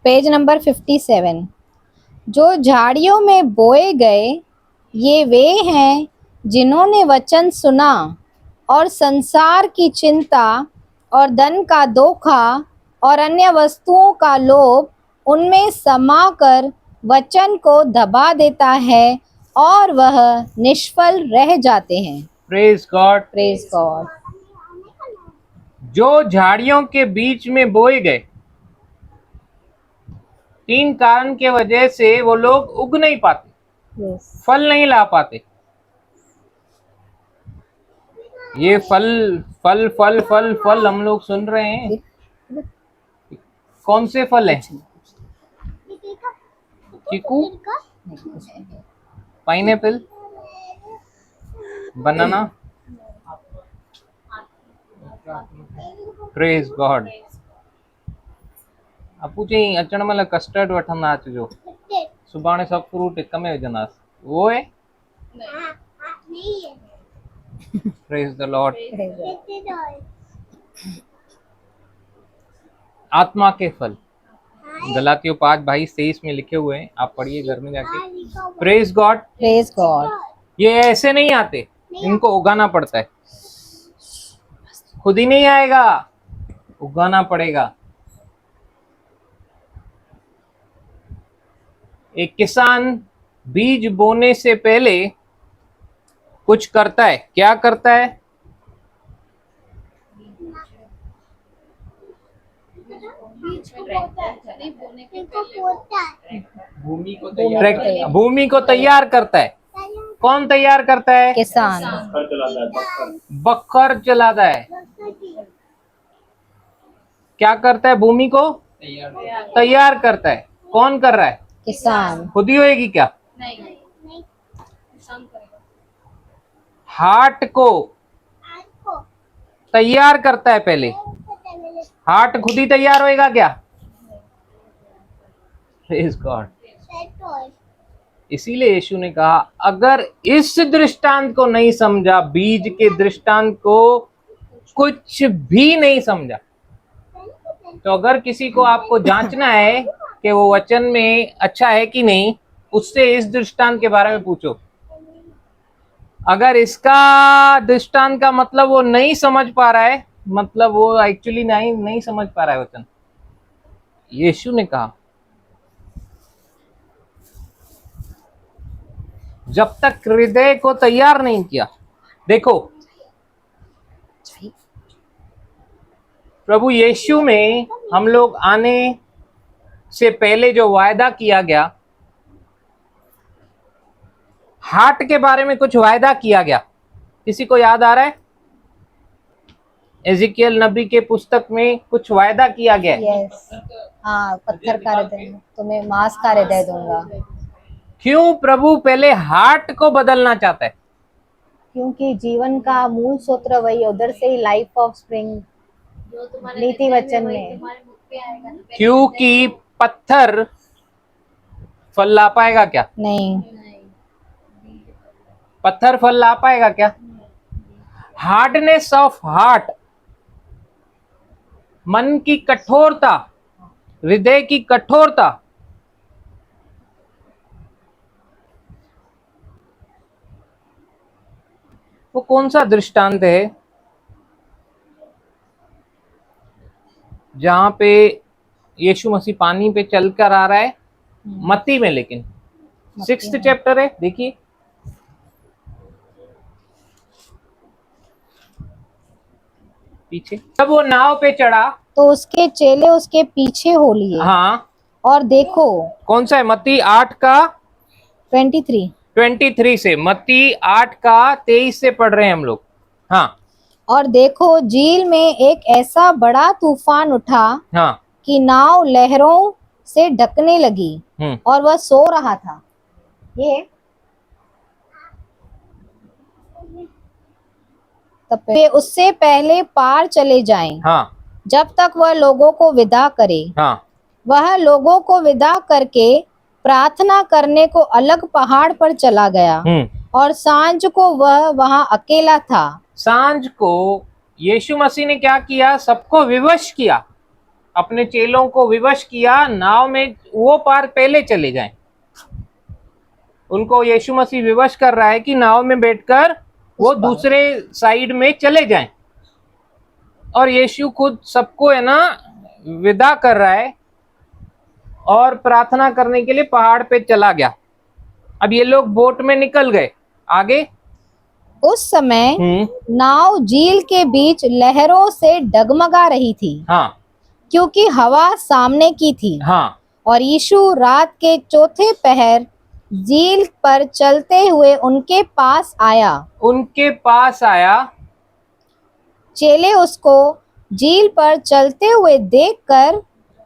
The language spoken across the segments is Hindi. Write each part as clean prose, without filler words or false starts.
Page number 57। जो झाड़ियों में बोए गए ये वे हैं जिन्होंने वचन सुना और संसार की चिंता और धन का धोखा और अन्य वस्तुओं का लोभ उनमें समाकर वचन को दबा देता है और वह निष्फल रह जाते हैं। Praise God. Praise God. जो झाड़ियों के बीच में बोए गए, 3 कारण के वजह से वो लोग उग नहीं पाते, फल नहीं ला पाते। ये फल फल फल फल फल हम लोग सुन रहे हैं, कौन से फल है? चीकू, पाइनएप्पल, बनाना। Praise God. अपू चई अचण महिल कस्टर्ड वठंदा अचिजो, सुभाणे सब फ्रूट हिक में विझंदासीं, वो है? Praise the Lord. आत्मा के फल गलातियों 5:22-23 में लिखे हुए हैं, आप पढ़िए घर में जाके। Praise God. Praise God. ये ऐसे नहीं आते, इनको उगाना पड़ता है, खुद ही नहीं आएगा, उगाना पड़ेगा। एक किसान बीज बोने से पहले कुछ करता है, क्या करता है? भूमि को तैयार करता है। कौन तैयार करता है? किसान। बखर चलाता है। क्या करता है? भूमि को तैयार करता है। कौन कर रहा है? किसान। खुद ही होएगी क्या? नहीं। हार्ट को तैयार करता है पहले। हार्ट खुद ही तैयार होएगा क्या? Praise God. इसीलिए यीशु ने कहा, अगर इस दृष्टांत को नहीं समझा, बीज के दृष्टांत को कुछ भी नहीं समझा, तो अगर किसी को आपको जांचना है कि वो वचन में अच्छा है कि नहीं, उससे इस दृष्टांत के बारे में पूछो। अगर इसका दृष्टांत का मतलब वो नहीं समझ पा रहा है, मतलब वो एक्चुअली नहीं समझ पा रहा है वचन, यीशु ने कहा जब तक हृदय को तैयार नहीं किया। देखो, प्रभु यीशु में हम लोग आने से पहले जो वायदा किया गया, हार्ट के बारे में कुछ वायदा किया गया, किसी को याद आ रहा है? एजिकियल नबी के पुस्तक में कुछ वायदा किया गया है। यस। हाँ, पत्थर का हृदय, तुम्हें मांस का हृदय दूंगा। क्यों प्रभु पहले हार्ट को बदलना चाहता है? क्योंकि जीवन का मूल सूत्र वही, उधर से ही लाइफ ऑफ स्प्रिंग नीति वचन में। क्योंकि पत्थर फल ला पाएगा क्या? नहीं। पत्थर फल ला पाएगा क्या? हार्डनेस ऑफ हार्ट, मन की कठोरता, हृदय की कठोरता, वो कौन सा दृष्टांत है जहां पे यीशु मसीह पानी पे चलकर आ रहा है? मत्ती में, लेकिन 6th चैप्टर है, देखिए। पीछे जब वो नाव पे चढ़ा तो उसके चेले उसके पीछे हो लिए। हाँ। और देखो, कौन सा है? मत्ती 8 का 23 से, मत्ती 8 का 23 से पढ़ रहे हैं हम लोग। हाँ। और देखो, झील में एक ऐसा बड़ा तूफान उठा हाँ। कि नाव लहरों से ढकने लगी और वह सो रहा था। ये तब वे उससे पहले पार चले जाएं। हाँ। जब तक वह लोगों को विदा करे। हाँ। वह लोगों को विदा करके प्रार्थना करने को अलग पहाड़ पर चला गया और सांझ को वह वहां अकेला था। सांझ को यीशु मसीह ने क्या किया? सबको विवश किया। अपने चेलों को विवश किया, नाव में वो पार पहले चले जाएं। उनको यीशु मसीह विवश कर रहा है कि नाव में बैठकर वो दूसरे साइड में चले जाएं। और यीशु खुद सबको है ना विदा कर रहा है और प्रार्थना करने के लिए पहाड़ पे चला गया। अब ये लोग बोट में निकल गए आगे। उस समय नाव झील के बीच लहरों से डगमगा रही थी, हाँ क्योंकि हवा सामने की थी। हाँ। और यीशु रात के चौथे पहर झील पर चलते हुए उनके पास आया। चेले उसको झील पर चलते हुए देखकर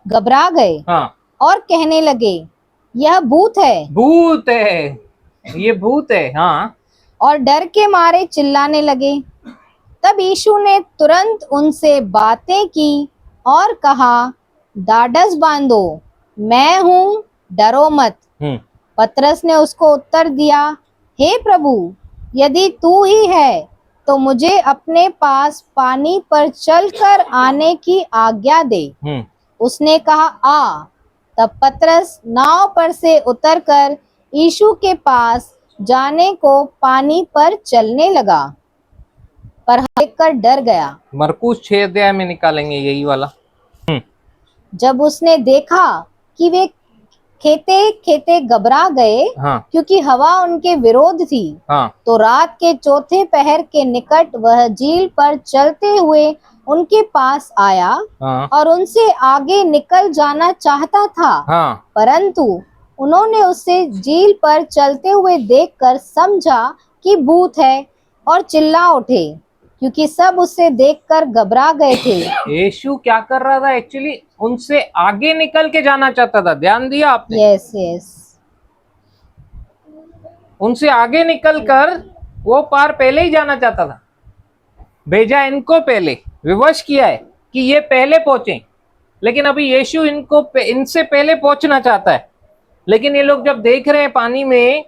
घबरा गए हाँ। और कहने लगे, यह भूत है। ये भूत है। हाँ। और डर के मारे चिल्लाने लगे। तब यीशु ने तुरंत उनसे बातें की और कहा, ढाढ़स बांधो, मैं हूँ, डरो मत। पतरस ने उसको उत्तर दिया, हे प्रभु, यदि तू ही है तो मुझे अपने पास पानी पर चलकर आने की आज्ञा दे। उसने कहा, आ। तब पतरस नाव पर से उतरकर यीशु के पास जाने को पानी पर चलने लगा, पर देखकर डर गया। मरकुस 6 अध्याय में निकालेंगे यही वाला। जब उसने देखा कि वे खेते खेते घबरा गए, हाँ। क्योंकि हवा उनके विरोध थी, हाँ। तो रात के चौथे पहर के निकट वह झील पर चलते हुए उनके पास आया। हाँ। और उनसे आगे निकल जाना चाहता था। हाँ। परंतु उन्होंने उसे झील पर चलते हुए देखकर समझा कि भूत है और चिल्ला उठे, क्योंकि सब उससे देखकर घबरा गए थे। यीशु क्या कर रहा था? एक्चुअली उनसे आगे निकल के जाना चाहता था। ध्यान दिया आपने? यस। उनसे आगे निकलकर वो पार पहले ही जाना चाहता था। भेजा इनको पहले, विवश किया है कि ये पहले पहुंचे, लेकिन अभी यीशु इनसे पहले पहुंचना चाहता है। लेकिन ये लोग जब देख रहे हैं पानी में,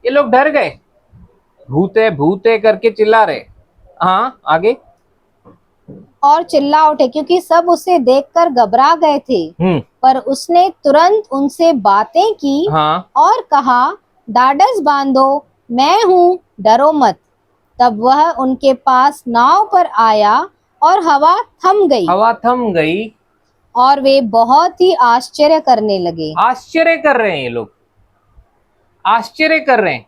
ये लोग डर गए। भूत है करके चिल्ला रहे। हाँ, आगे। और चिल्ला उठे, क्योंकि सब उसे देखकर घबरा गए थे। पर उसने तुरंत उनसे बातें की। हाँ। और कहा, ढाढ़स बांधो, मैं हूँ, डरो मत। तब वह उनके पास नाव पर आया और हवा थम गई और वे बहुत ही आश्चर्य करने लगे। आश्चर्य कर रहे हैं ये लोग, आश्चर्य कर रहे हैं।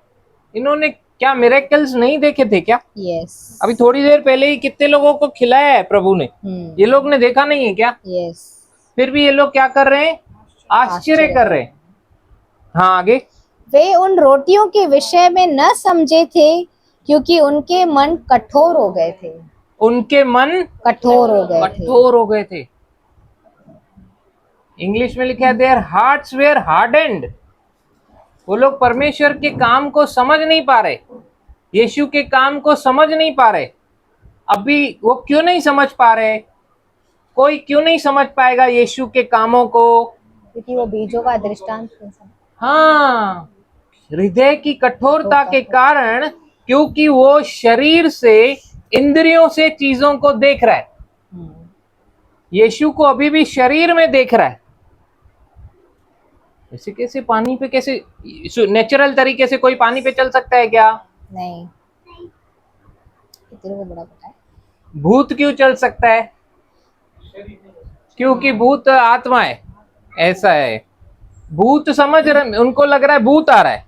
इन्होंने क्या मिरेकल्स नहीं देखे थे क्या? यस। अभी थोड़ी देर पहले ही कितने लोगों को खिलाया है प्रभु ने। ये लोग ने देखा नहीं है क्या? यस। फिर भी ये लोग क्या कर रहे हैं? आश्चर्य कर रहे हैं। हाँ, आगे। वे उन रोटियों के विषय में न समझे थे, क्योंकि उनके मन कठोर हो गए थे। उनके मन कठोर हो गए थे। इंग्लिश में लिखा है, देयर हार्ट्स वेयर हार्डेंड। वो लोग परमेश्वर के काम को समझ नहीं पा रहे, यीशु के काम को समझ नहीं पा रहे। अभी वो क्यों नहीं समझ पा रहे? कोई क्यों नहीं समझ पाएगा यीशु के कामों को? क्योंकि वो बीजों का दृष्टांत। हाँ, हृदय की कठोरता के कारण, क्योंकि वो शरीर से, इंद्रियों से चीजों को देख रहा है। यीशु को अभी भी शरीर में देख रहा है। ऐसे कैसे पानी पे, कैसे नेचुरल तरीके से कोई पानी पे चल सकता है क्या? नहीं। इतना बड़ा पता है। भूत क्यों चल सकता है? क्योंकि भूत आत्मा है। ऐसा है, भूत समझ रहे, उनको लग रहा है भूत आ रहा है,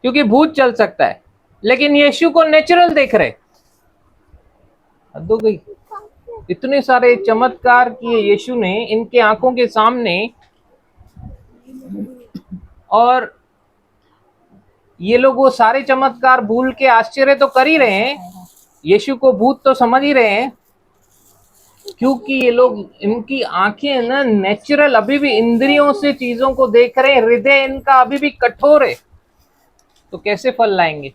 क्योंकि भूत चल सकता है। लेकिन यीशु को नेचुरल देख रहे। हद हो गई। इतने सारे चमत्कार किए यीशु ने इनके आंखों के सामने, और ये लोग वो सारे चमत्कार भूल के आश्चर्य तो कर ही रहे हैं, यीशु को भूत तो समझ ही रहे हैं, क्योंकि ये लोग, इनकी आंखें ना नेचुरल अभी भी इंद्रियों से चीजों को देख रहे हैं। हृदय इनका अभी भी कठोर है। तो कैसे फल लाएंगे?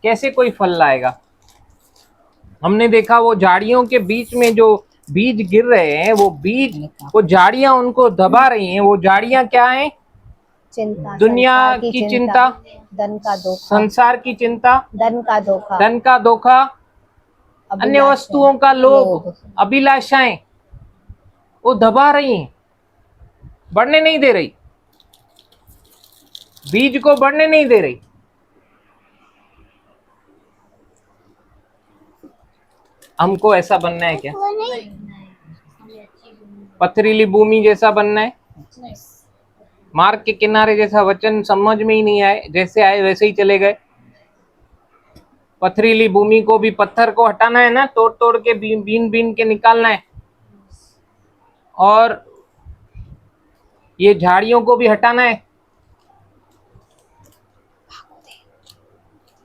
कैसे कोई फल लाएगा? हमने देखा वो झाड़ियों के बीच में जो बीज गिर रहे हैं, वो बीज, वो झाड़ियां उनको दबा रही हैं। वो झाड़ियां क्या हैं? चिंता, दुनिया की चिंता, धन का धोखा, संसार की चिंता, धन का धोखा, अन्य वस्तुओं का लोभ, अभिलाषाएं। वो दबा रही हैं, बढ़ने नहीं दे रही, बीज को बढ़ने नहीं दे रही। हमको ऐसा बनना है क्या? पथरीली भूमि जैसा बनना है? मार्ग के किनारे जैसा वचन समझ में ही नहीं आए, जैसे आए वैसे ही चले गए। पथरीली भूमि को भी, पत्थर को हटाना है ना, तोड़ तोड़ के बीन बीन के निकालना है। और ये झाड़ियों को भी हटाना है।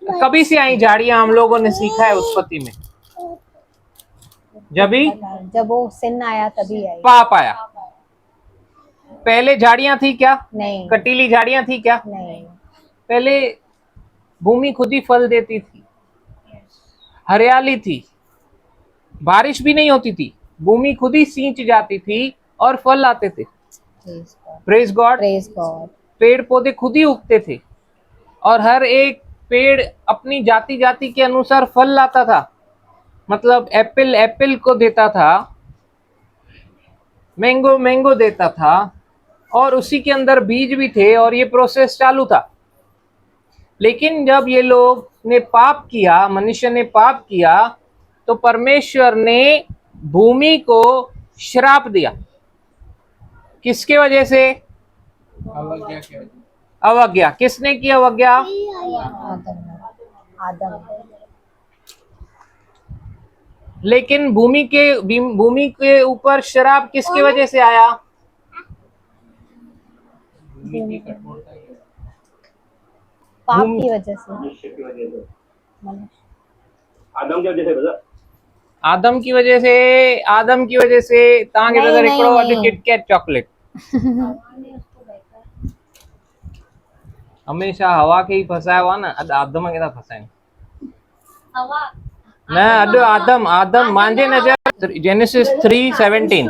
कभी से आई झाड़ियां, हम लोगों ने सीखा है उत्पत्ति में, जब वो सिन आया तभी आई। पाप आया। पहले झाड़ियां थी क्या? नहीं, कटीली झाड़ियां थी क्या? नहीं। पहले भूमि खुद ही फल देती थी, हरियाली थी, बारिश भी नहीं होती थी, भूमि खुद ही सींच जाती थी और फल आते थे। Praise God, praise God. पेड़ पौधे खुद ही उगते थे और हर एक पेड़ अपनी जाति जाति के अनुसार फल लाता था। मतलब एप्पल एप्पल को देता था, मैंगो मैंगो देता था, और उसी के अंदर बीज भी थे, और ये प्रोसेस चालू था। लेकिन जब ये लोग ने पाप किया, मनुष्य ने पाप किया, तो परमेश्वर ने भूमि को श्राप दिया। किसके वजह से? अवज्ञा। किसने की अवज्ञा? आदम। लेकिन भूमि के ऊपर श्राप किसकी वजह से आया? पाप की वजह से। आदम की वजह से बजा। आदम की वजह से। आदम की वजह से तव्हांखे नहीं, बग़ैर नहीं, हिकिड़ो नहीं। अॼु किटकैट चॉकलेट। हमेशा हवा खे ही फसायो आहे न, अॼु आदम खे था फसाइनि। न, अॼु आदम आदम मुंहिंजे नज़र जेनेसिस 3:17।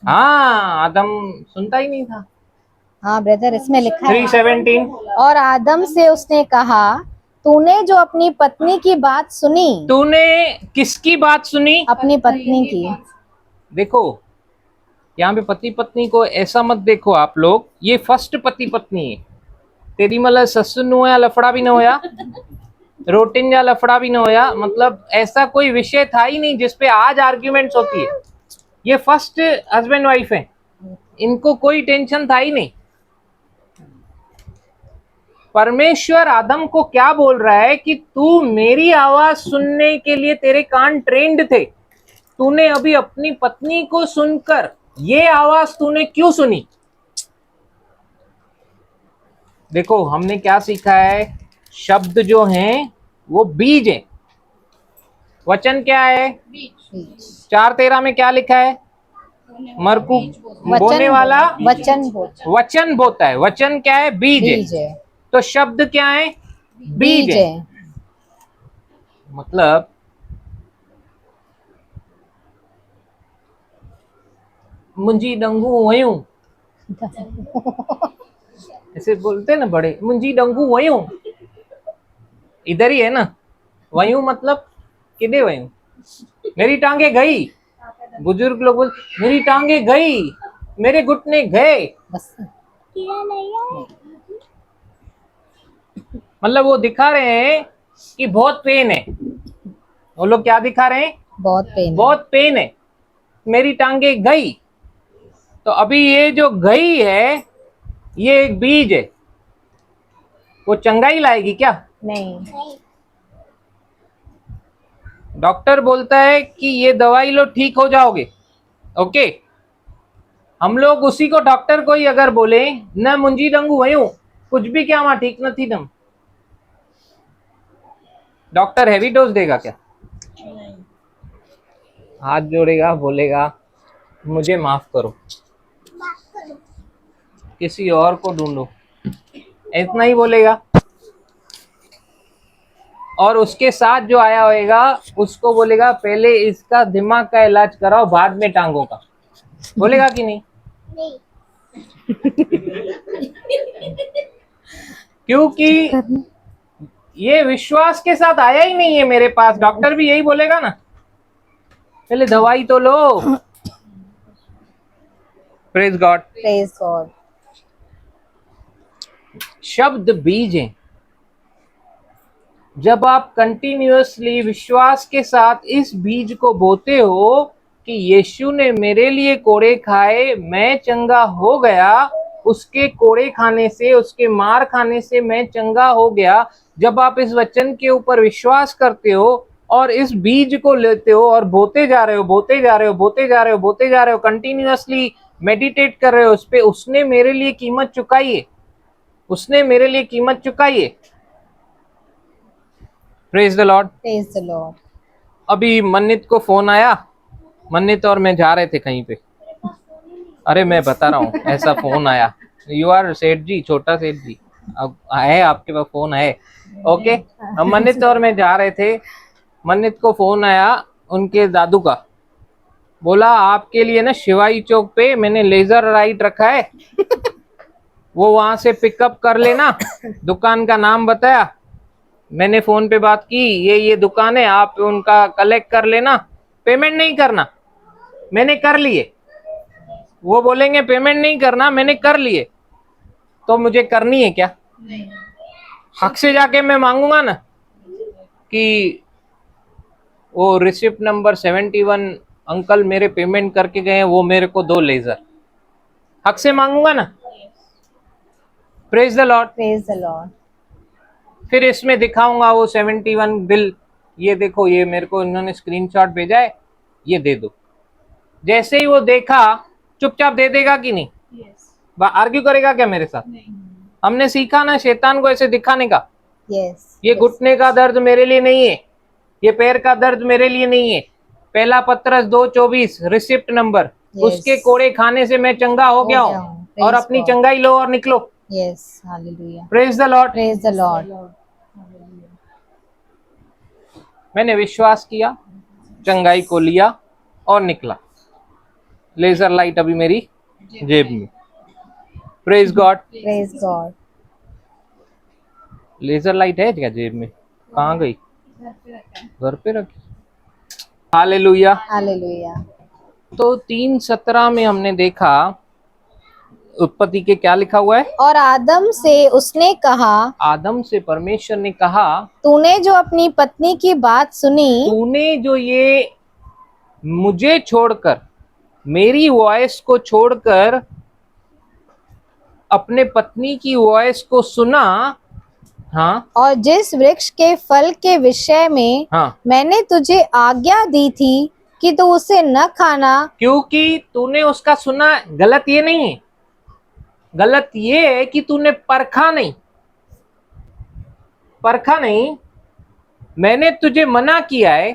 हाँ, आदम सुनता ही नहीं था। हाँ ब्रदर, इसमें लिखा है 3:17। और आदम से उसने कहा, तूने जो अपनी पत्नी की बात सुनी। तूने किसकी बात सुनी? अपनी पत्नी की। देखो, यहाँ पे पति पत्नी को ऐसा मत देखो आप लोग, ये फर्स्ट पति पत्नी है। तेरी मतलब ससु नु या लफड़ा भी न होया, रोटिन या लफड़ा भी न होया, मतलब ऐसा कोई विषय था ही नहीं जिसपे आज आर्ग्यूमेंट्स होती है। ये फर्स्ट हस्बैंड वाइफ है, इनको कोई टेंशन था ही नहीं। परमेश्वर आदम को क्या बोल रहा है कि तू मेरी आवाज सुनने के लिए तेरे कान ट्रेंड थे, तूने अभी अपनी पत्नी को सुनकर ये आवाज तूने क्यों सुनी? देखो, हमने क्या सीखा है? शब्द जो हैं वो बीज है। वचन क्या है? 4:13 में क्या लिखा है? मरकू बोने वाला वचन बोता है। वचन क्या है? बीज है। तो शब्द क्या है? बीज है। मतलब मुंजी डंगू वयूं, ऐसे बोलते हैं ना बड़े, मुंजी डंगू वयूं, इधर ही है ना। वयूं मतलब किधे वयूं? मेरी टांगे गई। बुजुर्ग लोग बोल, मेरी टांगे गई, मेरे घुटने गए। मतलब वो दिखा रहे हैं कि बहुत पेन है। वो लोग क्या दिखा रहे हैं? बहुत पेन है, मेरी टांगे गई। तो अभी ये जो गई है, ये एक बीज है। वो चंगाई लाएगी क्या? नहीं। डॉक्टर बोलता है कि ये दवाई लो, ठीक हो जाओगे। ओके, हम लोग उसी को, डॉक्टर को ही अगर बोले न मुंजी डंगू वयूं, कुछ भी क्या वहां ठीक न थी दम, डॉक्टर हैवी डोज देगा क्या? हाथ जोड़ेगा, बोलेगा मुझे माफ करो, किसी और को ढूंढो, इतना ही बोलेगा। और उसके साथ जो आया होएगा उसको बोलेगा पहले इसका दिमाग का इलाज कराओ, बाद में टांगों का। बोलेगा कि नहीं? क्योंकि ये विश्वास के साथ आया ही नहीं है मेरे पास। डॉक्टर भी यही बोलेगा ना, पहले दवाई तो लो। Praise God. Praise God. शब्द बीज हैं। जब आप कंटिन्यूअसली विश्वास के साथ इस बीज को बोते हो कि यीशु ने मेरे लिए कोड़े खाए, मैं चंगा हो गया, उसके कोड़े खाने से, उसके मार खाने से मैं चंगा हो गया। जब आप इस वचन के ऊपर विश्वास करते हो और इस बीज को लेते हो और बोते जा रहे हो, बोते जा रहे हो, बोते जा रहे हो, बोते जा रहे हो, कंटिन्यूअसली मेडिटेट कर रहे हो उस पे, उसने मेरे लिए कीमत चुकाई है, उसने मेरे लिए कीमत चुकाई है। Praise the Lord. Praise the Lord. अभी मन्नित को फोन आया, मन्नित और मैं जा रहे थे कहीं पे, अरे मैं बता रहा हूँ, ऐसा फोन आया, यू आर सेठ जी, छोटा सेठ जी, अब है आपके पास फोन है, ओके। हम मन्नित और मैं जा रहे थे, मन्नित को फोन आया उनके दादू का, बोला आपके लिए ना शिवाई चौक पे मैंने लेजर लाइट रखा है, वो वहां से पिकअप कर लेना। दुकान का नाम बताया, मैंने फोन पे बात की, ये दुकान है, आप उनका कलेक्ट कर लेना, पेमेंट नहीं करना, मैंने कर लिए। वो बोलेंगे पेमेंट नहीं करना, मैंने कर लिए, तो मुझे करनी है क्या? हक से जाके मैं मांगूंगा ना कि वो रिसिप्ट नंबर 71 अंकल मेरे पेमेंट करके गए हैं, वो मेरे को दो लेजर, हक से मांगूंगा ना। Praise the Lord. Praise the Lord. फिर इसमें दिखाऊंगा वो 71 बिल, ये देखो, ये मेरे को इन्होंने स्क्रीनशॉट भेजा है, ये दे दो। जैसे ही वो देखा, चुपचाप दे देगा कि नहीं? आर्ग्यू करेगा क्या मेरे साथ? हमने सीखा ना शैतान को ऐसे दिखाने का। Yes. ये घुटने का दर्द मेरे लिए नहीं है, ये पैर का दर्द मेरे लिए नहीं है। पहला पत्रस 2:24 रिसिप्ट नंबर, उसके कोड़े खाने से मैं चंगा हो गया हूँ, और Praise अपनी God. चंगाई लो और निकलो। Yes. Hallelujah. Praise the Lord. Praise the Lord. मैंने विश्वास किया, चंगाई को लिया और निकला। लेजर लाइट अभी मेरी जेब में। Praise God. Praise God. Laser light है क्या जेब में? कहाँ गई? घर पे रखी। हालेलुया। Hallelujah. तो 3:17 में हमने देखा, उत्पत्ति के क्या लिखा हुआ है? और आदम से उसने कहा, आदम से परमेश्वर ने कहा, तूने जो अपनी पत्नी की बात सुनी, तूने जो ये मुझे छोड़कर, मेरी वॉइस को छोड़कर अपने पत्नी की वॉइस को सुना, हाँ और जिस वृक्ष के फल के विषय में हाँ, मैंने तुझे आज्ञा दी थी कि तू उसे न खाना, क्योंकि तूने उसका सुना, गलत ये नहीं है, गलत ये है कि तूने परखा नहीं, परखा नहीं। मैंने तुझे मना किया है,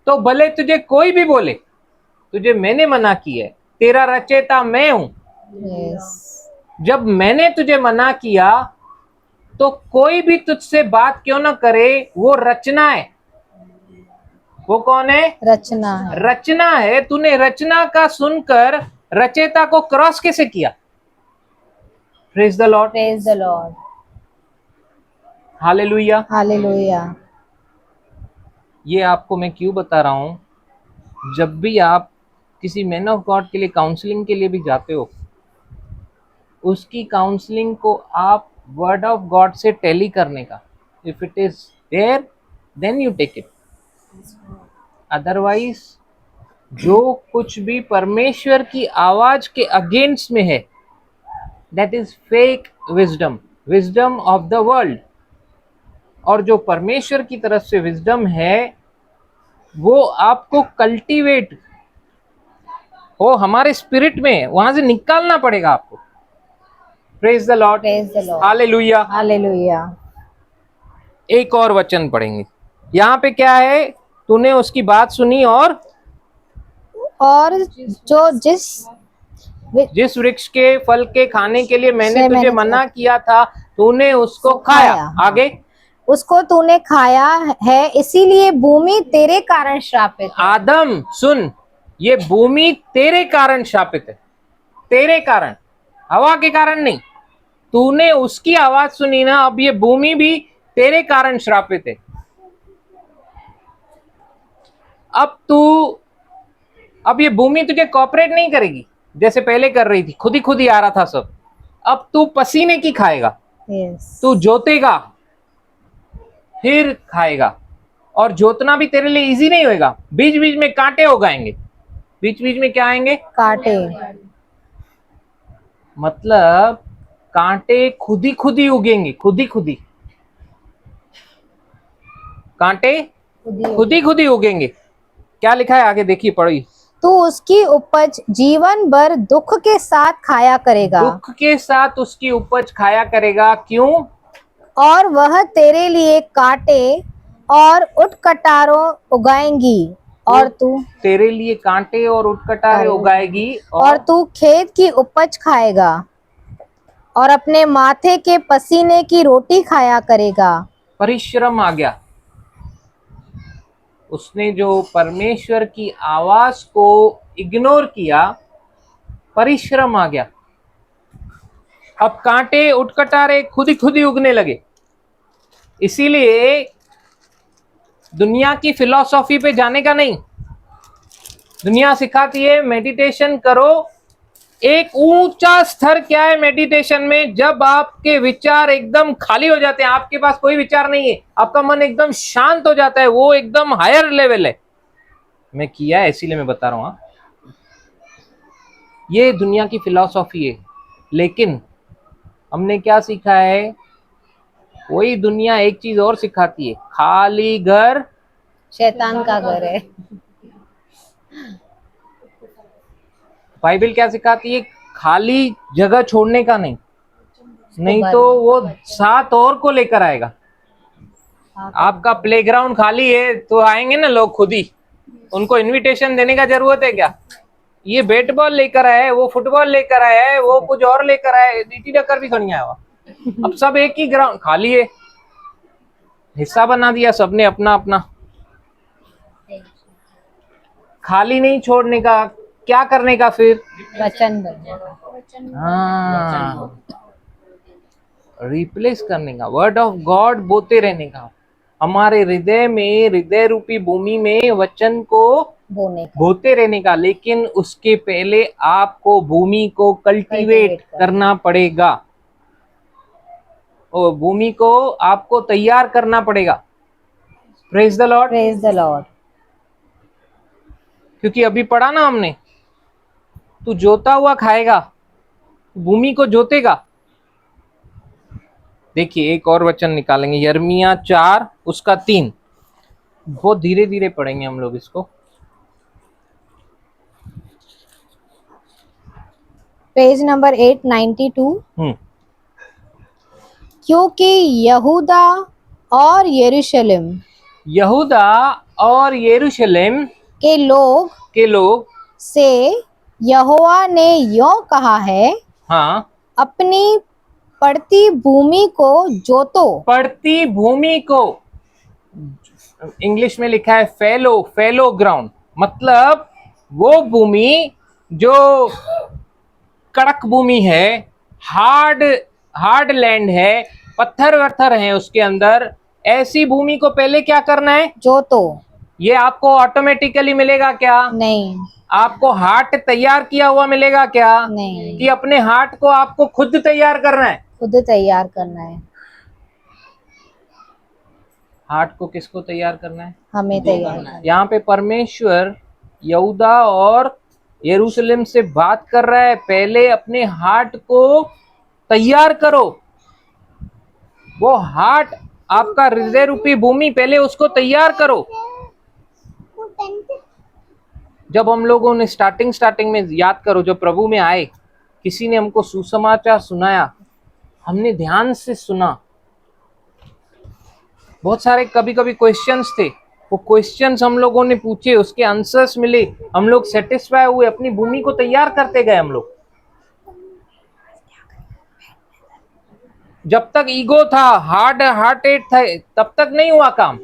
तो भले तुझे कोई भी बोले, तुझे मैंने मना किया है, तेरा रचयिता मैं हूं। yes, जब मैंने तुझे मना किया, तो कोई भी तुझसे बात क्यों ना करे, वो रचना है। वो कौन है? रचना है। रचना है। तूने रचना का सुनकर रचयिता को क्रॉस कैसे किया? Praise the Lord. Praise the Lord. Hallelujah. Hallelujah. ये आपको मैं क्यों बता रहा हूं, जब भी आप किसी मैन ऑफ गॉड के लिए काउंसलिंग के लिए भी जाते हो, उसकी काउंसलिंग को आप वर्ड ऑफ गॉड से टैली करने का, if it is there then you take it, otherwise जो कुछ भी परमेश्वर की आवाज के अगेंस्ट में है, that is fake wisdom, wisdom of the world. और जो परमेश्वर की तरफ से विजडम है, वो आपको कल्टीवेट हो हमारे स्पिरिट में, वहां से निकालना पड़ेगा आपको। Praise the Lord. Praise the Lord. Hallelujah. Hallelujah. एक और वचन पढ़ेंगे। यहाँ पे क्या है? तूने उसकी बात सुनी और जो जिस वृक्ष के फल के खाने के लिए मैंने से तुझे मैंने मना किया था, तूने उसको खाया। हाँ। आगे, उसको तूने खाया है, इसीलिए भूमि तेरे कारण श्रापित है। आदम सुन, ये भूमि तेरे कारण शापित है, तेरे कारण, हवा के कारण नहीं। तूने उसकी आवाज सुनी ना, अब ये भूमि भी तेरे कारण श्रापित है। अब तू अब ये भूमि तुझे कॉपरेट नहीं करेगी जैसे पहले कर रही थी, खुद ही आ रहा था सब। अब तू पसीने की खाएगा, यस, तू जोतेगा फिर खाएगा। और जोतना भी तेरे लिए इजी नहीं होएगा, बीच बीच में कांटे उगाएंगे। बीच बीच में क्या आएंगे? कांटे। मतलब कांटे खुद ही उगेंगे, खुद ही कांटे खुद ही उगेंगे। क्या लिखा है आगे देखिए, पढ़िए। तू उसकी उपज जीवन भर दुख के साथ खाया करेगा, दुख के साथ उसकी उपज खाया करेगा। क्यों? और वह तेरे लिए कांटे और उटकटारों उगाएंगी, और तू तेरे लिए कांटे और उटकटारे उगाएगी, और तू खेत की उपज खाएगा और अपने माथे के पसीने की रोटी खाया करेगा। परिश्रम आ गया। उसने जो परमेश्वर की आवाज को इग्नोर किया, परिश्रम आ गया। अब कांटे उटकटारे खुद ही उगने लगे। इसीलिए दुनिया की फिलॉसफी पे जाने का नहीं। दुनिया सिखाती है मेडिटेशन करो। एक ऊंचा स्तर क्या है मेडिटेशन में? जब आपके विचार एकदम खाली हो जाते हैं, आपके पास कोई विचार नहीं है, आपका मन एकदम शांत हो जाता है, वो एकदम हायर लेवल है। मैं किया है इसीलिए मैं बता रहा हूं। ये दुनिया की फिलॉसफी है। लेकिन हमने क्या सीखा है? वही दुनिया एक चीज और सिखाती है, खाली घर शैतान का घर है। बाइबल क्या सिखाती है? खाली जगह छोड़ने का नहीं, नहीं तो वो 7 और को लेकर आएगा। आपका प्लेग्राउंड खाली है तो आएंगे ना लोग खुद ही, उनको इनविटेशन देने का जरूरत है क्या? ये बैट बॉल लेकर आया है, वो फुटबॉल लेकर आया है, वो कुछ और लेकर आया है, डीटी डक्कर भी खड़ी आया हुआ। अब सब एक ही ग्राउंड खाली है, हिस्सा बना दिया सबने अपना अपना। खाली नहीं छोड़ने का, क्या करने का फिर? वचन बनना। हाँ, रिप्लेस करने का, वर्ड ऑफ गॉड बोते रहने का। हमारे हृदय में, हृदय रूपी भूमि में वचन को बोते रहने का। लेकिन उसके पहले आपको भूमि को कल्टीवेट करना पड़ेगा, और भूमि को आपको तैयार करना पड़ेगा। Praise the Lord, praise the Lord. क्योंकि अभी पढ़ा ना हमने, तू जोता हुआ खाएगा, भूमि को जोतेगा। देखिए एक और वचन निकालेंगे, यिर्मयाह 4 उसका 3। बहुत धीरे धीरे पढ़ेंगे हम लोग इसको। Page number 892। क्योंकि यहूदा और यरूशलेम के लोग से यहोवा ने यों कहा है, हाँ, अपनी पड़ती भूमि को जोतो। पड़ती भूमि को, इंग्लिश में लिखा है फेलो ग्राउंड, मतलब वो भूमि जो कड़क भूमि है, हार्ड लैंड है, पत्थर वत्थर है उसके अंदर। ऐसी भूमि को पहले क्या करना है? जोतो। ये आपको ऑटोमेटिकली मिलेगा क्या? नहीं। आपको हार्ट तैयार किया हुआ मिलेगा क्या? नहीं। कि अपने हार्ट को आपको खुद तैयार करना है। खुद तैयार करना है। हार्ट को किसको तैयार करना है? हमें तैयार करना है। यहाँ पे परमेश्वर यहूदा और यरूशलेम से बात कर रहा है, पहले अपने हार्ट को तैयार करो। वो हार्ट आपका हृदय रूपी भूमि, पहले उसको तैयार करो। जब हम लोगों ने स्टार्टिंग में, याद करो, जब प्रभु में आए, किसी ने हमको सुसमाचार सुनाया, हमने ध्यान से सुना। बहुत सारे कभी कभी क्वेश्चंस थे, वो क्वेश्चंस हम लोगों ने पूछे, उसके आंसर्स मिले, हम लोग सेटिस्फाई हुए, अपनी भूमि को तैयार करते गए हम लोग। जब तक ईगो था, हार्टेड था, तब तक नहीं हुआ काम।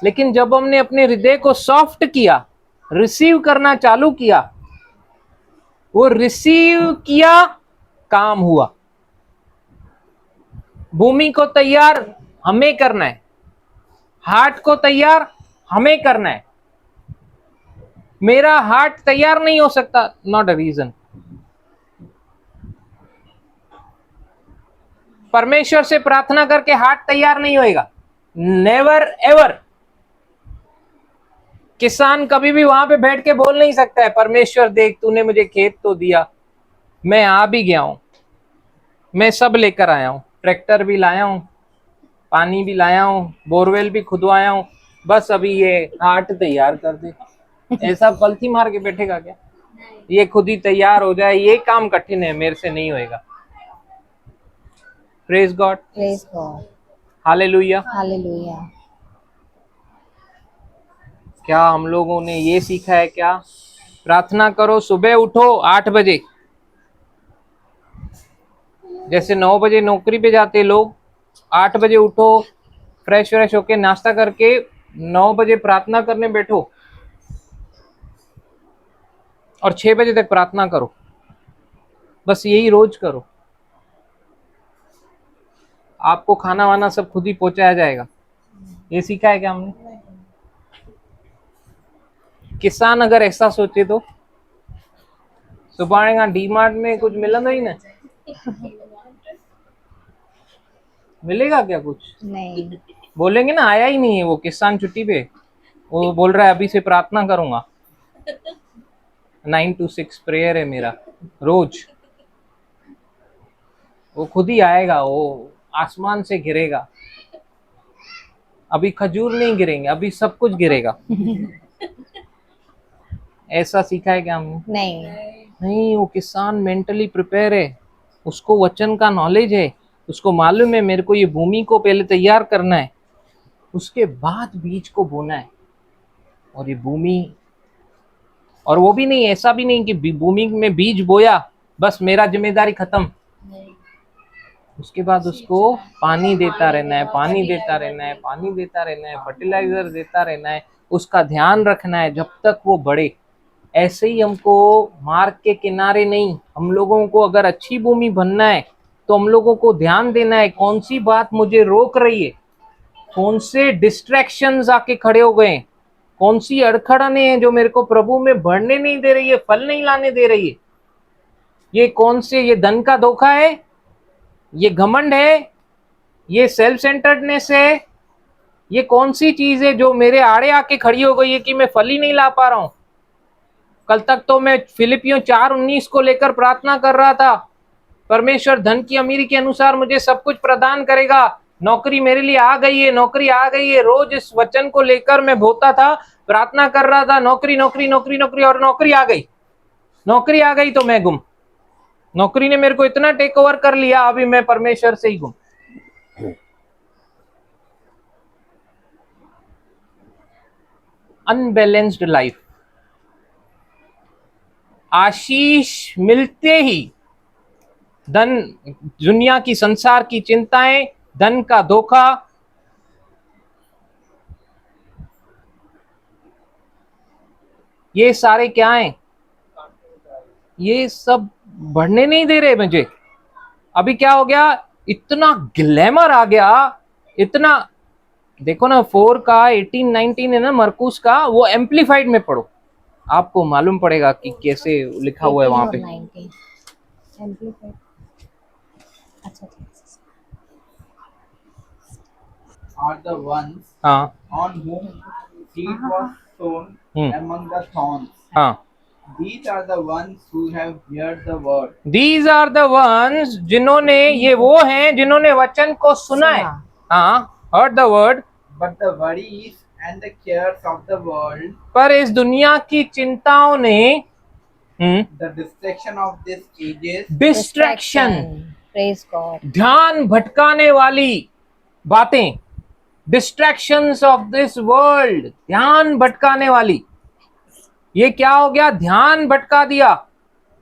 लेकिन जब हमने अपने हृदय को सॉफ्ट किया, रिसीव करना चालू किया, वो रिसीव किया, काम हुआ। भूमि को तैयार हमें करना है, हार्ट को तैयार हमें करना है। मेरा हार्ट तैयार नहीं हो सकता, नॉट अ रीजन। परमेश्वर से प्रार्थना करके हार्ट तैयार नहीं होएगा, नेवर एवर। किसान कभी भी वहां पे बैठ के बोल नहीं सकता है, परमेश्वर देख तूने मुझे खेत तो दिया, मैं आ भी गया हूं, मैं सब लेकर आया हूं, ट्रैक्टर भी लाया हूं, पानी भी लाया हूं, बोरवेल भी खुदवाया हूं, बस अभी ये हार्ट तैयार कर दे। ऐसा पलथी मार के बैठेगा क्या? ये खुद ही तैयार हो जाए, ये काम कठिन है, मेरे से नहीं होएगा। Praise God, Praise God. Hallelujah. Hallelujah. क्या हम लोगों ने ये सीखा है क्या? प्रार्थना करो, सुबह उठो 8 बजे, जैसे 9 बजे नौकरी पे जाते लोग, 8 बजे उठो, फ्रेश व्रेश होके नाश्ता करके 9 बजे प्रार्थना करने बैठो और 6 बजे तक प्रार्थना करो। बस यही रोज करो, आपको खाना वाना सब खुद ही पहुंचाया जाएगा। ये सीखा है क्या हमने? किसान अगर ऐसा सोचे तो सुभाणे खां डीमार्ट में कुछ मिलंदो ही ना, मिलेगा क्या कुछ? नहीं। बोलेंगे ना आया ही नहीं है वो किसान छुट्टी पे, वो बोल रहा है अभी से प्रार्थना करूंगा, 9 to 6 प्रेयर है मेरा रोज। वो खुद ही आएगा, वो आसमान से गिरेगा। अभी खजूर नहीं गिरेंगे, अभी सब कुछ गिरेगा। ऐसा सीखा है क्या हमने? नहीं। नहीं, वो किसान मेंटली प्रिपेयर है, उसको वचन का नॉलेज है, उसको मालूम है मेरे को ये भूमि को पहले तैयार करना है, उसके बाद बीज को बोना है। और ये भूमि, और वो भी नहीं, ऐसा भी नहीं कि भूमि में बीज बोया बस मेरा जिम्मेदारी खत्म, उसके बाद उसको पानी देता रहना है, पानी देता रहना है, पानी देता रहना है, फर्टिलाइजर देता रहना है, उसका ध्यान रखना है जब तक वो बढ़े। ऐसे ही हमको मार्ग के किनारे नहीं, हम लोगों को अगर अच्छी भूमि बनना है तो हम लोगों को ध्यान देना है कौन सी बात मुझे रोक रही है, कौन से डिस्ट्रैक्शंस आके खड़े हो गए, कौन सी अड़खड़ने हैं जो मेरे को प्रभु में बढ़ने नहीं दे रही है, फल नहीं लाने दे रही है। ये कौन से, ये धन का धोखा है, ये घमंड है, ये सेल्फ सेंटर्डनेस है, ये कौन सी चीज है जो मेरे आड़े आके खड़ी हो गई है कि मैं फल ही नहीं ला पा रहा हूं। कल तक तो मैं फिलिपियों 4:19 को लेकर प्रार्थना कर रहा था, परमेश्वर धन की अमीरी के अनुसार मुझे सब कुछ प्रदान करेगा, नौकरी मेरे लिए आ गई है, नौकरी आ गई है। रोज इस वचन को लेकर मैं बोलता था, प्रार्थना कर रहा था, नौकरी नौकरी नौकरी नौकरी, और नौकरी आ गई। नौकरी आ गई तो मैं गुम, नौकरी ने मेरे को इतना टेक ओवर कर लिया, अभी मैं परमेश्वर से ही गुम। Unbalanced life. आशीष मिलते ही धन, दुनिया की, संसार की चिंताएं, धन का धोखा, ये सारे क्या हैं? ये सब बढ़ने नहीं दे रहे मुझे। अभी क्या हो गया, इतना ग्लैमर आ गया, इतना, देखो ना 4 का 18-19 है ना मरकुस का, वो एम्पलीफाइड में पढ़ो, आपको मालूम पड़ेगा कि कैसे लिखा हुआ है वहां पे। 90 Amplified. अच्छा अच्छा। are the ones हाँ on whom seed was sown among the thorns. हाँ, These are the ones who have heard the word, these are the ones, जिन्होंने, ये वो हैं जिन्होंने वचन को सुना है। हाँ, heard the word, but the worries and the cares of the world, पर इस दुनिया की चिंताओं ने, the distraction of this ages, distraction, Praise God. ध्यान भटकाने वाली बातें, डिस्ट्रैक्शंस ऑफ दिस वर्ल्ड, ध्यान भटकाने वाली। ये क्या हो गया, ध्यान भटका दिया।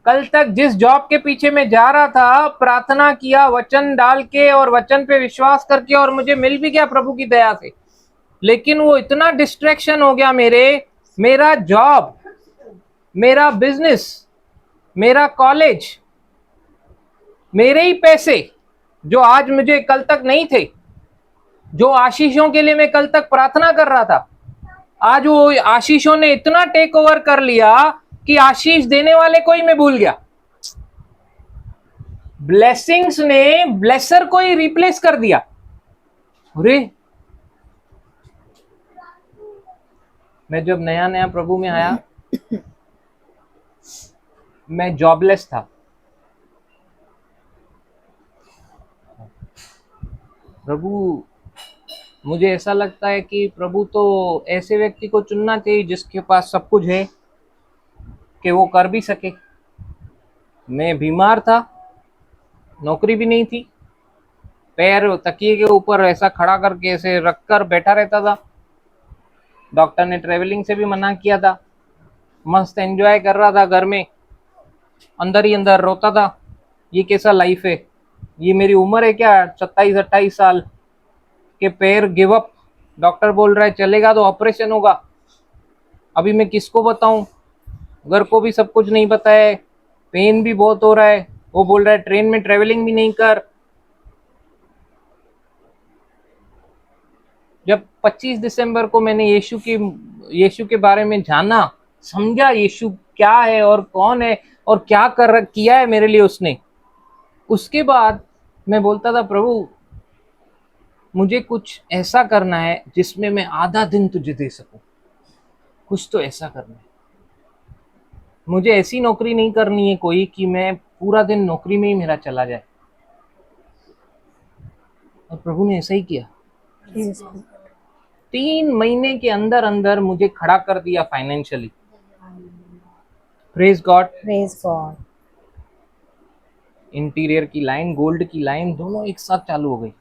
कल तक जिस जॉब के पीछे मैं जा रहा था, प्रार्थना किया वचन डाल के और वचन पे विश्वास करके, और मुझे मिल भी गया प्रभु की दया से, लेकिन वो इतना डिस्ट्रैक्शन हो गया मेरा जॉब, मेरा बिजनेस, मेरा कॉलेज, मेरे ही पैसे जो आज मुझे कल तक नहीं थे, जो आशीषों के लिए मैं कल तक प्रार्थना कर रहा था, आज वो आशीषों ने इतना टेक ओवर कर लिया कि आशीष देने वाले को ही मैं भूल गया। ब्लेसिंग्स ने ब्लेसर को ही रिप्लेस कर दिया। अरे मैं जब नया नया प्रभु में आया, मैं जॉबलेस था। प्रभु, मुझे ऐसा लगता है कि प्रभु तो ऐसे व्यक्ति को चुनना चाहिए जिसके पास सब कुछ है कि वो कर भी सके। मैं बीमार था, नौकरी भी नहीं थी, पैर तकिए के ऊपर ऐसा खड़ा करके ऐसे रख कर बैठा रहता था। डॉक्टर ने ट्रेवलिंग से भी मना किया था। मस्त एंजॉय कर रहा था घर में, अंदर ही अंदर रोता था, ये कैसा लाइफ है, ये मेरी उम्र है क्या 27-28 साल के, पैर गिव अप। डॉक्टर बोल रहा है चलेगा तो ऑपरेशन होगा। अभी मैं किसको बताऊं, घर को भी सब कुछ नहीं पता है, पेन भी बहुत हो रहा है। वो बोल रहा है ट्रेन में ट्रेवलिंग भी नहीं कर। जब 25 दिसंबर को मैंने यीशु के बारे में जाना, समझा यीशु क्या है और कौन है और क्या किया है मेरे लिए उसने, उसके बाद मैं बोलता था प्रभु मुझे कुछ ऐसा करना है जिसमें मैं आधा दिन तुझे दे सकूं, कुछ तो ऐसा करना है। मुझे ऐसी नौकरी नहीं करनी है कोई कि मैं पूरा दिन नौकरी में ही मेरा चला जाए। और प्रभु ने ऐसा ही किया। 3 महीने के अंदर अंदर मुझे खड़ा कर दिया financially. Praise God. Praise God. Interior की लाइन, गोल्ड की लाइन दोनों एक साथ चालू हो गई।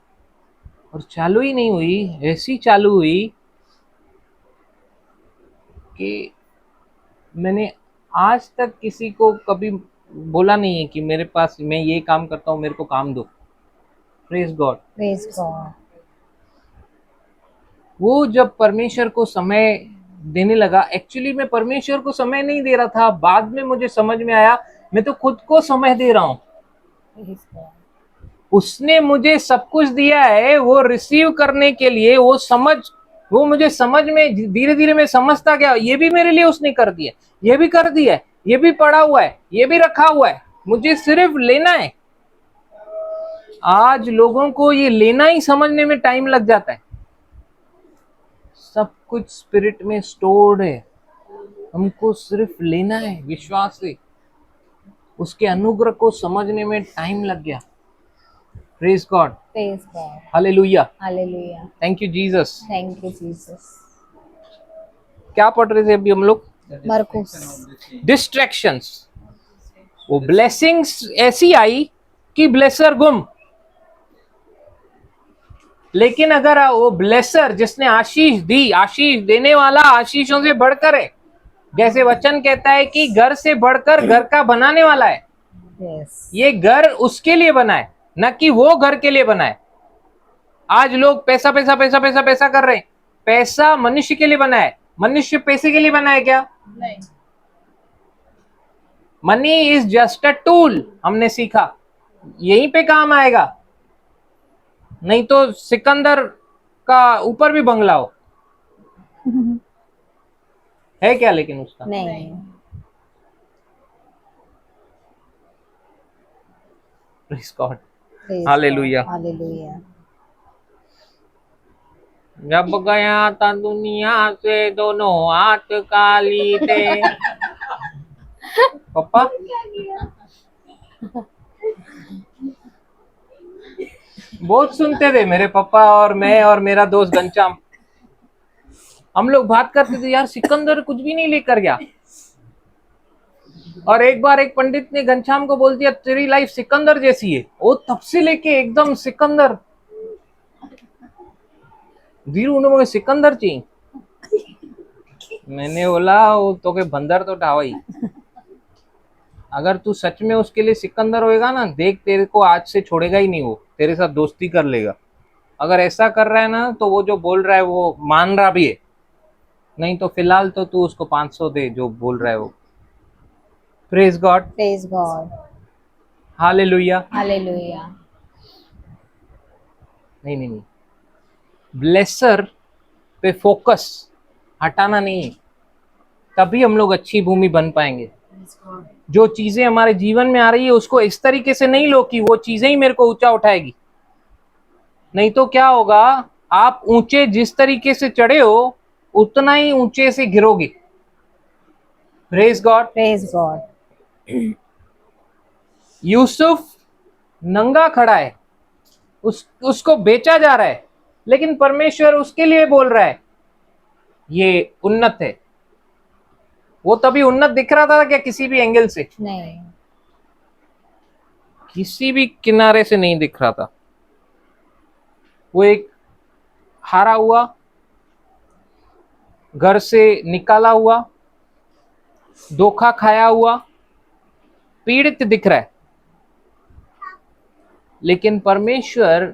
और चालू ही नहीं हुई, ऐसी चालू हुई कि मैंने आज तक किसी को कभी बोला नहीं है कि मेरे पास मैं ये काम करता हूँ, मेरे को काम दो। Praise God. Praise God. वो जब परमेश्वर को समय देने लगा, एक्चुअली मैं परमेश्वर को समय नहीं दे रहा था, बाद में मुझे समझ में आया मैं तो खुद को समय दे रहा हूँ। Praise God. उसने मुझे सब कुछ दिया है, वो रिसीव करने के लिए वो मुझे समझ में धीरे धीरे मैं समझता गया, ये भी मेरे लिए उसने कर दिया, ये भी कर दिया है, ये भी पड़ा हुआ है, ये भी रखा हुआ है, मुझे सिर्फ लेना है। आज लोगों को ये लेना ही समझने में टाइम लग जाता है। सब कुछ स्पिरिट में स्टोर्ड है, हमको सिर्फ लेना है विश्वास से। उसके अनुग्रह को समझने में टाइम लग गया। Praise God. Praise God. Hallelujah. Hallelujah. Thank you Jesus. Thank you, Jesus. क्या पढ़ रहे थे अभी हम लोग? Marcos. डिस्ट्रैक्शंस। वो ब्लेसिंग्स ऐसी आई कि ब्लेसर गुम। लेकिन अगर वो ब्लेसर जिसने आशीष दी, आशीष देने वाला आशीषों से बढ़कर है। जैसे वचन कहता है कि घर से बढ़कर घर का बनाने वाला है। Yes. ये घर उसके लिए बना है, न कि वो घर के लिए बना है। आज लोग पैसा पैसा पैसा पैसा पैसा कर रहे हैं। पैसा मनुष्य के लिए बना है। मनुष्य पैसे के लिए बना है क्या? नहीं. Money is just a tool, हमने सीखा, यहीं पे काम आएगा। नहीं तो सिकंदर का ऊपर भी बंगला हो है क्या, लेकिन उसका नहीं. Praise God. Praise hallelujah. God. Hallelujah. जब गया था दुनिया से दोनों हाथ काली थे। पापा बहुत सुनते थे मेरे पापा और मैं और मेरा दोस्त घनश्याम। हम लोग बात करते थे, यार सिकंदर कुछ भी नहीं लेकर गया। और एक बार एक पंडित ने घनश्याम को बोल दिया तेरी लाइफ सिकंदर जैसी है। वो तब से लेके एकदम सिकंदर, धीरू ने मुझे सिकंदर चाहिए। मैंने बोला वो तो के बंदर तो ढावाई, अगर तू सच में उसके लिए सिकंदर होएगा ना, देख तेरे को आज से छोड़ेगा ही नहीं, वो तेरे साथ दोस्ती कर लेगा। अगर ऐसा कर रहा है ना तो वो जो बोल रहा है वो मान रहा भी है, नहीं तो फिलहाल तो तू उसको 500 दे जो बोल रहा है वो। Praise God. Praise God. Hallelujah. Hallelujah. नहीं, ब्लेसर पे फोकस हटाना नहीं है। तभी हम लोग अच्छी भूमि बन पाएंगे। जो चीजें हमारे जीवन में आ रही है उसको इस तरीके से नहीं लो कि वो चीजें ही मेरे को ऊंचा उठाएगी। नहीं तो क्या होगा, आप ऊंचे जिस तरीके से चढ़े हो उतना ही ऊंचे से गिरोगे। Praise God. Praise God. Yusuf नंगा खड़ा है, उसको बेचा जा रहा है, लेकिन परमेश्वर उसके लिए बोल रहा है ये उन्नत है। वो तभी उन्नत दिख रहा था क्या किसी भी एंगल से? नहीं। किसी भी किनारे से नहीं दिख रहा था। वो एक हारा हुआ, घर से निकाला हुआ, धोखा खाया हुआ, पीड़ित दिख रहा है। लेकिन परमेश्वर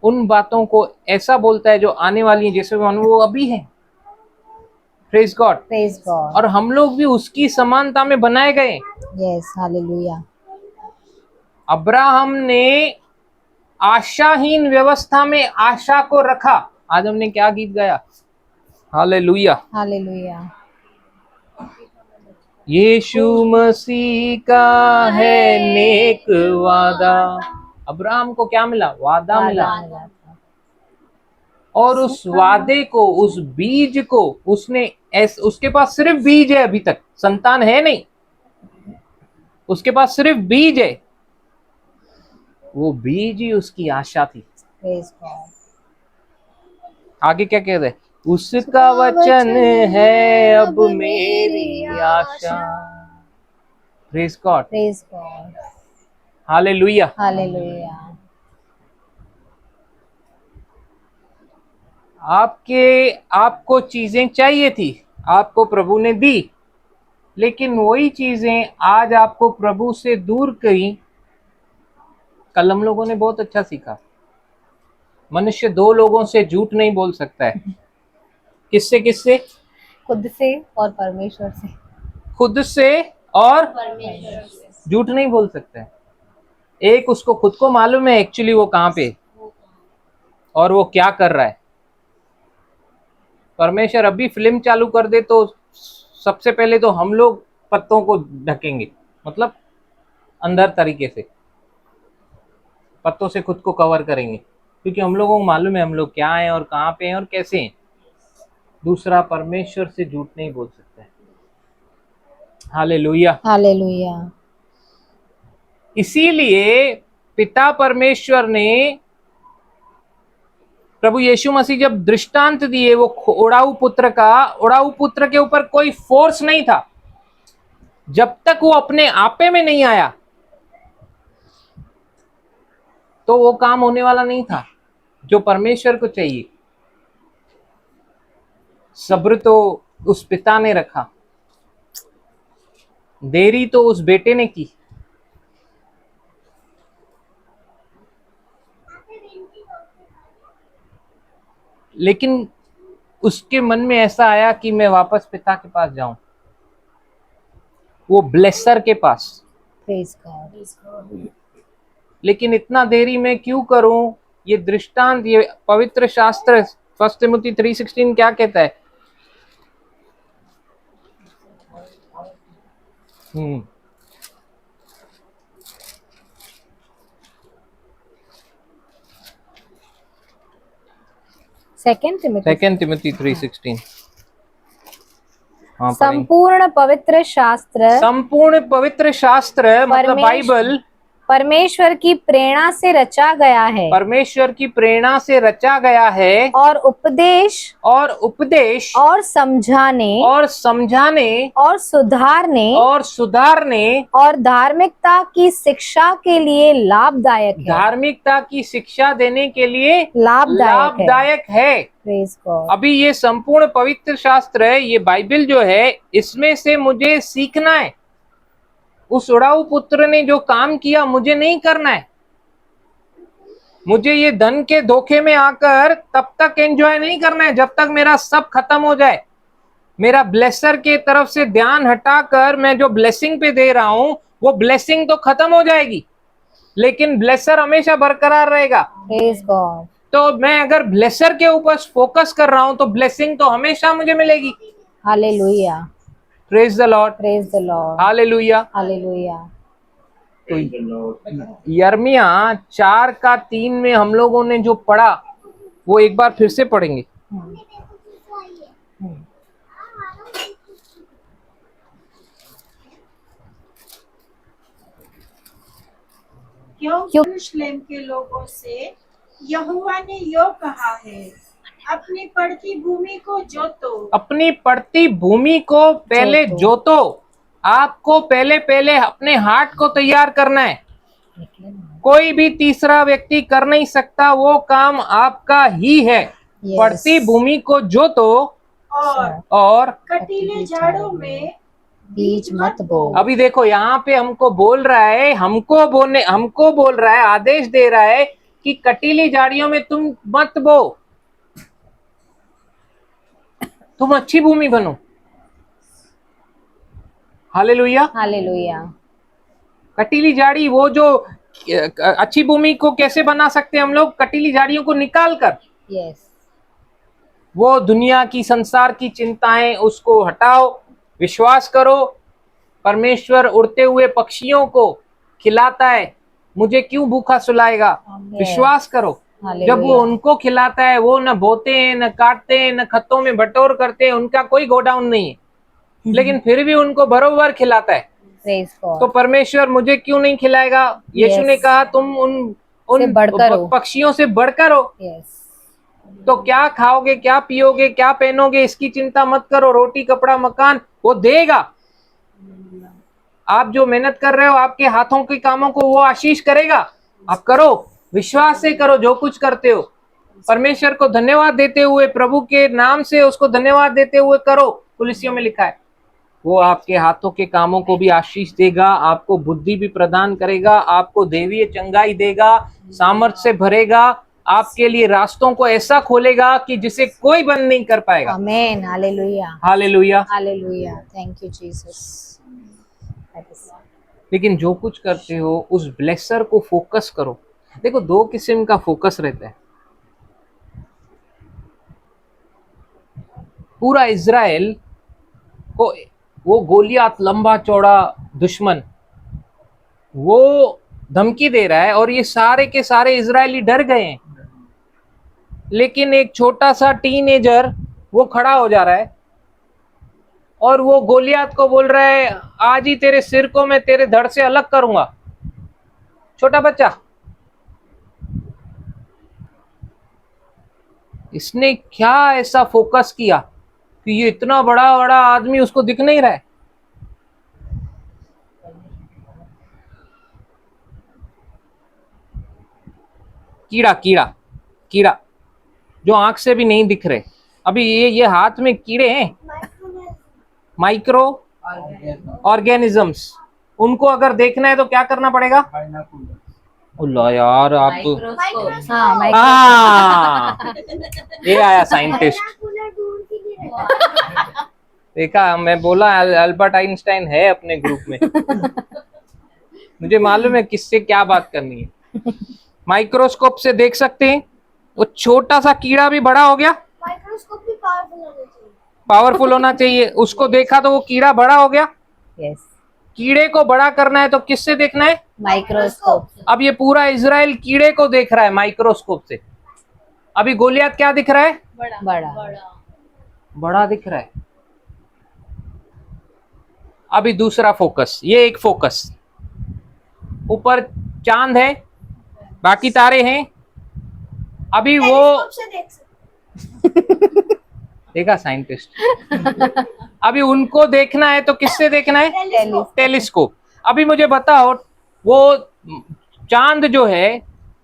उन बातों को ऐसा बोलता है जो आने वाली है, जैसे वो अभी है। Praise God. Praise God. और हम लोग भी उसकी समानता में बनाए गए। Yes, hallelujah. अब्राहम ने आशाहीन व्यवस्था में आशा को रखा। आज हमने क्या गीत गाया? हालेलुया। हालेलुया। यीशु मसीह का है नेक वादा। अब्राहम को क्या मिला? वादा मिला। और उस वादे को, उस बीज को उसने उसके पास सिर्फ बीज है, अभी तक संतान है नहीं, उसके पास सिर्फ बीज है। वो बीज ही उसकी आशा थी। Praise God. आगे क्या कहते हैं? उसका वचन है अब मेरी आशा। Praise God. Praise God. Hallelujah. Hallelujah. आपको चीजें चाहिए थी, आपको प्रभु ने दी, लेकिन वही चीजें आज आपको प्रभु से दूर करी। कल हम लोगों ने बहुत अच्छा सीखा, मनुष्य दो लोगों से झूठ नहीं बोल सकता है। किससे किससे? खुद से और परमेश्वर से। खुद से और झूठ नहीं बोल सकता है। एक उसको खुद को मालूम है एक्चुअली वो कहाँ पे और वो क्या कर रहा है। परमेश्वर अभी फिल्म चालू कर दे तो सबसे पहले तो हम लोग पत्तों को ढकेंगे, मतलब अंदर तरीके से पत्तों से खुद को कवर करेंगे, क्योंकि हम लोगों को मालूम है हम लोग क्या हैं और कहाँ पे हैं और कैसे हैं। दूसरा, परमेश्वर से झूठ नहीं बोल सकता है। हालेलुया। हालेलुया। इसीलिए पिता परमेश्वर ने प्रभु यीशु मसीह जब दृष्टांत दिए वो उड़ाऊ पुत्र का, उड़ाऊ पुत्र के ऊपर कोई फोर्स नहीं था जब तक वो अपने आपे में नहीं आया, तो वो काम होने वाला नहीं था जो परमेश्वर को चाहिए। सब्र तो उस पिता ने रखा, देरी तो उस बेटे ने की। लेकिन उसके मन में ऐसा आया कि मैं वापस पिता के पास जाऊं, वो ब्लेसर के पास। Praise God. लेकिन इतना देरी मैं क्यों करूं? ये दृष्टांत, ये पवित्र शास्त्र 1 तिमुथी 3:16 क्या कहता है? सेकंड तिमुथी 3:16। हाँ, संपूर्ण पवित्र शास्त्र, संपूर्ण पवित्र शास्त्र मतलब बाइबल परमेश्वर की प्रेरणा से रचा गया है। परमेश्वर की प्रेरणा से रचा गया है और उपदेश और समझाने और समझाने और सुधारने और धार्मिकता की शिक्षा के लिए लाभदायक है। धार्मिकता की शिक्षा देने के लिए लाभदायक है। Praise God. अभी ये संपूर्ण पवित्र शास्त्र है, ये बाइबल जो है, इसमें से मुझे सीखना है। उस उड़ाऊ पुत्र ने जो काम किया मुझे नहीं करना है। मुझे ये धन के धोखे में आकर तब तक एंजॉय नहीं करना है जब तक मेरा सब खत्म हो जाए। मेरा ब्लेसर के तरफ से ध्यान हटाकर मैं जो ब्लेसिंग पे दे रहा हूं वो ब्लेसिंग तो खत्म हो जाएगी, लेकिन ब्लेसर हमेशा बरकरार रहेगा। Praise God. तो मैं अगर ब्लेसर के ऊपर फोकस कर रहा हूं तो ब्लेसिंग तो हमेशा मुझे मिलेगी। Hallelujah, praise the Lord, praise the Lord, hallelujah. Hallelujah. तो यिर्मयाह 4:3 में हम लोगों ने जो पढ़ा वो एक बार फिर से पढ़ेंगे। क्योंकि यरूशलेम के लोगों से यहोवा ने यो कहा है, अपनी पड़ती भूमि को जोतो। अपनी पड़ती भूमि को पहले जोतो। आपको पहले पहले अपने हार्ट को तैयार करना है। कोई भी तीसरा व्यक्ति कर नहीं सकता, वो काम आपका ही है। Yes. पड़ती भूमि को जोतो और कटीले झाड़ों में बीज मत बो। अभी देखो यहाँ पे हमको बोल रहा है, हमको बोल रहा है, आदेश दे रहा है कि कटीली झाड़ियों में तुम मत बो, तुम अच्छी भूमि बनो। Hallelujah, hallelujah. कटीली झाड़ी, वो जो अच्छी भूमि को कैसे बना सकते हैं हम लोग? कटीली झाड़ियों को निकाल कर। यस। वो दुनिया की, संसार की चिंताएं, उसको हटाओ, विश्वास करो। परमेश्वर उड़ते हुए पक्षियों को खिलाता है, मुझे क्यों भूखा सुलाएगा? विश्वास करो। जब वो उनको खिलाता है, वो न बोते हैं, न काटते हैं, न खतों में बटोर करते हैं, उनका कोई गोडाउन नहीं है, लेकिन फिर भी उनको बरोबर खिलाता है। तो परमेश्वर मुझे क्यों नहीं खिलाएगा? यीशु ने कहा तुम उन पक्षियों से बढ़कर हो। तो क्या खाओगे, क्या पियोगे, क्या पहनोगे, इसकी चिंता मत करो। रोटी, कपड़ा, मकान वो देगा। आप जो मेहनत कर रहे हो, आपके हाथों के कामों को वो आशीष करेगा। आप करो, विश्वास से करो जो कुछ करते हो। परमेश्वर को धन्यवाद देते हुए, प्रभु के नाम से उसको धन्यवाद देते हुए करो। कुलिसियों में लिखा है वो आपके हाथों के कामों को भी आशीष देगा, आपको बुद्धि भी प्रदान करेगा, आपको देवीय चंगाई देगा, सामर्थ्य से भरेगा, आपके लिए रास्तों को ऐसा खोलेगा कि जिसे कोई बंद नहीं कर पाएगा। आमीन। Hallelujah, hallelujah, hallelujah. Thank you Jesus. लेकिन जो कुछ करते हो उस ब्लेसर को फोकस करो। देखो, दो किस्म का फोकस रहता है। पूरा इजराइल को वो गोलियात, लंबा चौड़ा दुश्मन, वो धमकी दे रहा है और ये सारे के सारे इजरायली डर गए हैं। लेकिन एक छोटा सा टीनेजर वो खड़ा हो जा रहा है और वो गोलियात को बोल रहा है, आज ही तेरे सिर को मैं तेरे धड़ से अलग करूंगा। छोटा बच्चा, इसने क्या ऐसा फोकस किया कि ये इतना बड़ा बड़ा आदमी उसको दिख नहीं रहा है। कीड़ा, कीड़ा, कीड़ा जो आंख से भी नहीं दिख रहे। अभी ये हाथ में कीड़े हैं, माइक्रो ऑर्गेनिजम्स। उनको अगर देखना है तो क्या करना पड़ेगा? अल्लाह यार, आप ये आया साइंटिस्ट। देखा, मैं बोला अल्बर्ट आइंस्टाइन है अपने ग्रुप में। मुझे मालूम है किससे क्या बात करनी है। माइक्रोस्कोप से देख सकते हैं, वो छोटा सा कीड़ा भी बड़ा हो गया। माइक्रोस्कोप भी पावरफुल होना चाहिए। उसको देखा तो वो कीड़ा बड़ा हो गया। यस। कीड़े को बड़ा करना है तो किससे देखना है? माइक्रोस्कोप। अब ये पूरा इजराइल कीड़े को देख रहा है माइक्रोस्कोप से। अभी गोलियत क्या दिख रहा है? बड़ा दिख रहा है। अभी दूसरा फोकस, ये एक फोकस, ऊपर चांद है, बाकी तारे हैं। अभी वो देखा साइंटिस्ट। अभी उनको देखना है तो किससे देखना है? टेलीस्कोप। अभी मुझे बताओ, वो चांद जो है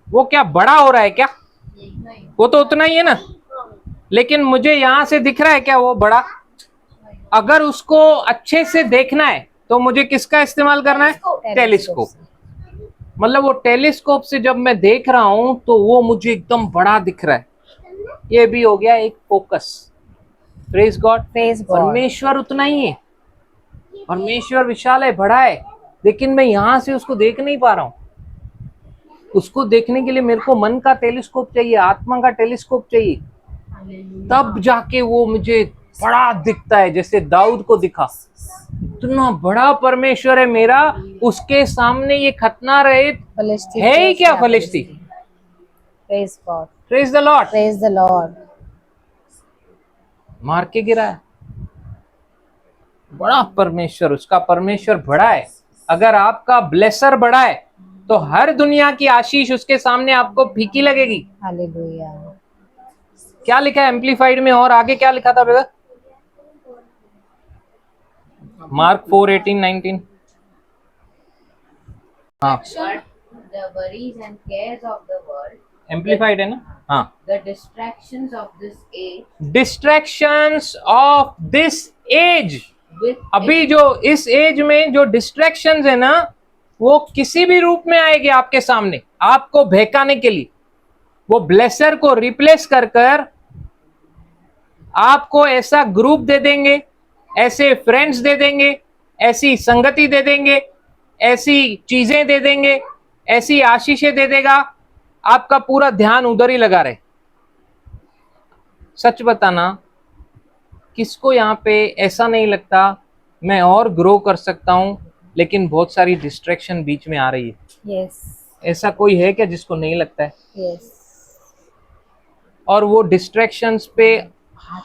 वो क्या बड़ा हो रहा है क्या? वो तो उतना ही है ना, लेकिन मुझे यहां से दिख रहा है क्या वो बड़ा? अगर उसको अच्छे से देखना है तो मुझे किसका इस्तेमाल करना है? टेलीस्कोप। मतलब वो टेलीस्कोप से जब मैं देख रहा हूं तो वो मुझे एकदम बड़ा दिख रहा है। ये भी हो गया एक फोकस। Praise God. परमेश्वर उतना ही है, परमेश्वर विशाल है, बड़ा है, लेकिन मैं यहां से उसको देख नहीं पा रहा हूं। उसको देखने के लिए मेरे को मन का टेलीस्कोप चाहिए, आत्मा का टेलीस्कोप चाहिए, तब जाके वो मुझे बड़ा दिखता है, जैसे दाऊद को दिखा। इतना बड़ा परमेश्वर है मेरा, उसके सामने ये खतना रहित Philistine है ही church क्या में फलिश्ती। Praise God. Praise the Lord. Praise the Lord. मार के गिरा है। बड़ा परमेश्वर, उसका परमेश्वर बड़ा है। अगर आपका ब्लेसर बड़ा है तो हर दुनिया की आशीष उसके सामने आपको फीकी लगेगी। Hallelujah. क्या लिखा है एम्पलीफाइड में, और आगे क्या लिखा था ब्रदर? मार्क 4:18-19। हाँ The worries and cares of the world, amplified है ना? हाँ, the distractions of this age, distractions of this age. with अभी जो इस एज में जो डिस्ट्रैक्शंस है ना, वो किसी भी रूप में आएगी आपके सामने, आपको बहकाने के लिए। वो ब्लेसर को रिप्लेस कर कर आपको ऐसा ग्रुप दे देंगे, ऐसे फ्रेंड्स दे देंगे, ऐसी संगति दे देंगे, ऐसी चीजें दे देंगे, ऐसी आशीषें दे देगा, आपका पूरा ध्यान उधर ही लगा रहे। सच बताना, किसको यहाँ पे ऐसा नहीं लगता मैं और ग्रो कर सकता हूँ, लेकिन बहुत सारी डिस्ट्रैक्शन बीच में आ रही है? Yes. ऐसा कोई है क्या जिसको नहीं लगता है? Yes. और वो डिस्ट्रैक्शंस पे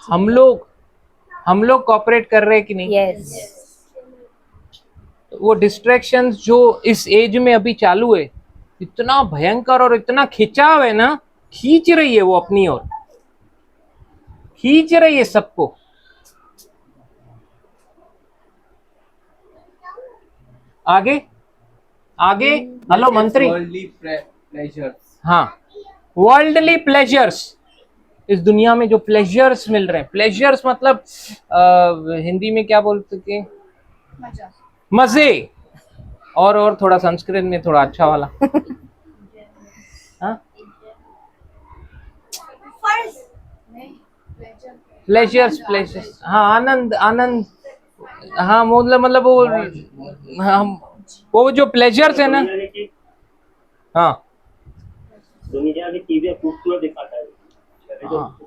हम लोग कॉपरेट कर रहे हैं कि नहीं? Yes. वो डिस्ट्रैक्शंस जो इस एज में अभी चालू है, इतना भयंकर और इतना खिंचाव है ना, खींच रही है वो अपनी ओर, खींच रही है सबको। आगे आगे, हेलो मंत्री। Worldly pleasures. हाँ, वर्ल्डली प्लेजर्स। इस दुनिया में जो प्लेजर्स मिल रहे हैं, प्लेजर्स मतलब हिंदी में क्या बोलते थे? मजे। और थोड़ा संस्कृत में थोड़ा अच्छा वाला। हाँ, प्लेजर्स। हाँ, आनंद। हाँ, मतलब वो जो प्लेजर्स है ना। दुनिया की हाँ, दुनिया की चीजें खूबसूरत दिखाता है। हाँ,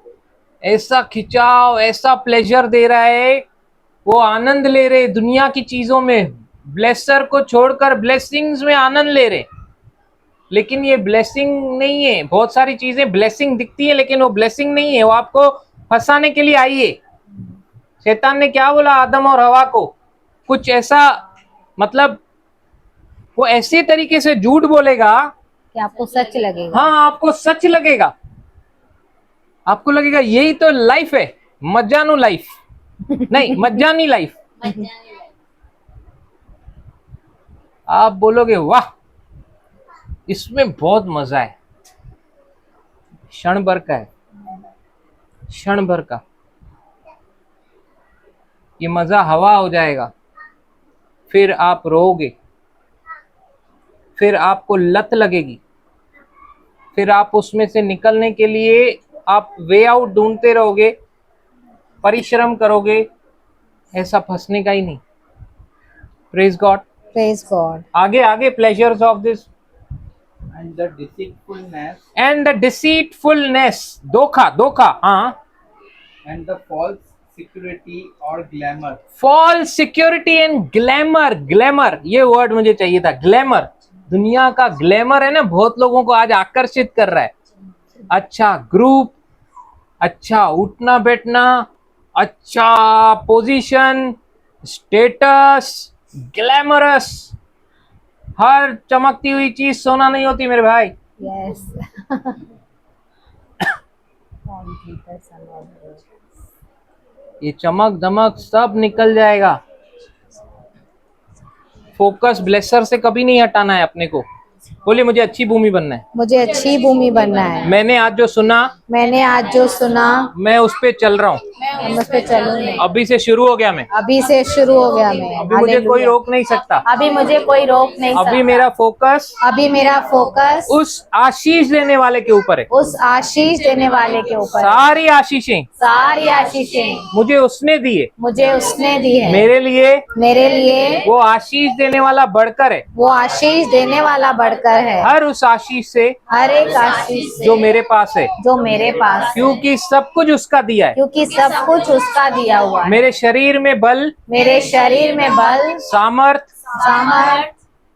ऐसा खिंचाव, ऐसा प्लेजर दे रहा है, वो आनंद ले रहे दुनिया की चीजों में, ब्लेसर को छोड़कर ब्लेसिंग्स में आनंद ले रहे। लेकिन ये ब्लेसिंग नहीं है। बहुत सारी चीजें ब्लेसिंग दिखती है, लेकिन वो ब्लेसिंग नहीं है, वो आपको फंसाने के लिए आई है। शैतान ने क्या बोला आदम और हवा को? कुछ ऐसा, मतलब वो ऐसे तरीके से झूठ बोलेगा कि आपको सच लगेगा। हाँ, आपको सच लगेगा, आपको लगेगा यही तो लाइफ है, मजानु लाइफ नहीं, मजानी लाइफ। आप बोलोगे वाह, इसमें बहुत मजा है। क्षण भर का है, क्षण भर का। ये मजा हवा हो जाएगा, फिर आप रोओगे, फिर आपको लत लगेगी, फिर आप उसमें से निकलने के लिए आप वे आउट ढूंढते रहोगे, परिश्रम करोगे, ऐसा फंसने का ही नहीं। Praise God. Praise God. आगे pleasures of this And the deceitfulness and the deceitfulness, धोखा। हाँ, and the false security or glamour. False security and glamour, ये वर्ड मुझे चाहिए था। ग्लैमर, दुनिया का ग्लैमर है ना, बहुत लोगों को आज आकर्षित कर रहा है। अच्छा ग्रुप, अच्छा उठना बैठना, अच्छा पोजीशन, स्टेटस, ग्लैमरस। हर चमकती हुई चीज सोना नहीं होती मेरे भाई। Yes. ये चमक धमक सब निकल जाएगा। फोकस ब्लेसर से कभी नहीं हटाना है अपने को। बोलिए मुझे अच्छी भूमि बनना है। मुझे अच्छी भूमि बनना है। मैंने आज जो सुना, मैंने आज जो सुना, मैं उस पे चल रहा हूँ। मैं उस पे चलूंगी। अभी से शुरू हो गया मैं। अभी से शुरू हो गया मैं। अभी मुझे कोई हालेलुया। रोक नहीं सकता। अभी मुझे कोई रोक नहीं सकता। अभी मेरा फोकस अभी मेरा फोकस उस आशीष देने वाले के ऊपर है। उस आशीष देने वाले के ऊपर है। सारी आशीषें सारी आशीषें मुझे उसने दी है। मुझे उसने दी है। मेरे लिए मेरे लिए वो आशीष देने वाला बढ़कर है। वो आशीष देने वाला बढ़कर है, हर उस आशीष से हर एक आशीष से जो मेरे पास है, जो मेरे पास है, क्योंकि सब कुछ उसका दिया है। क्योंकि सब कुछ उसका दिया हुआ है। मेरे शरीर में बल, मेरे शरीर में बल, सामर्थ, सामर्थ,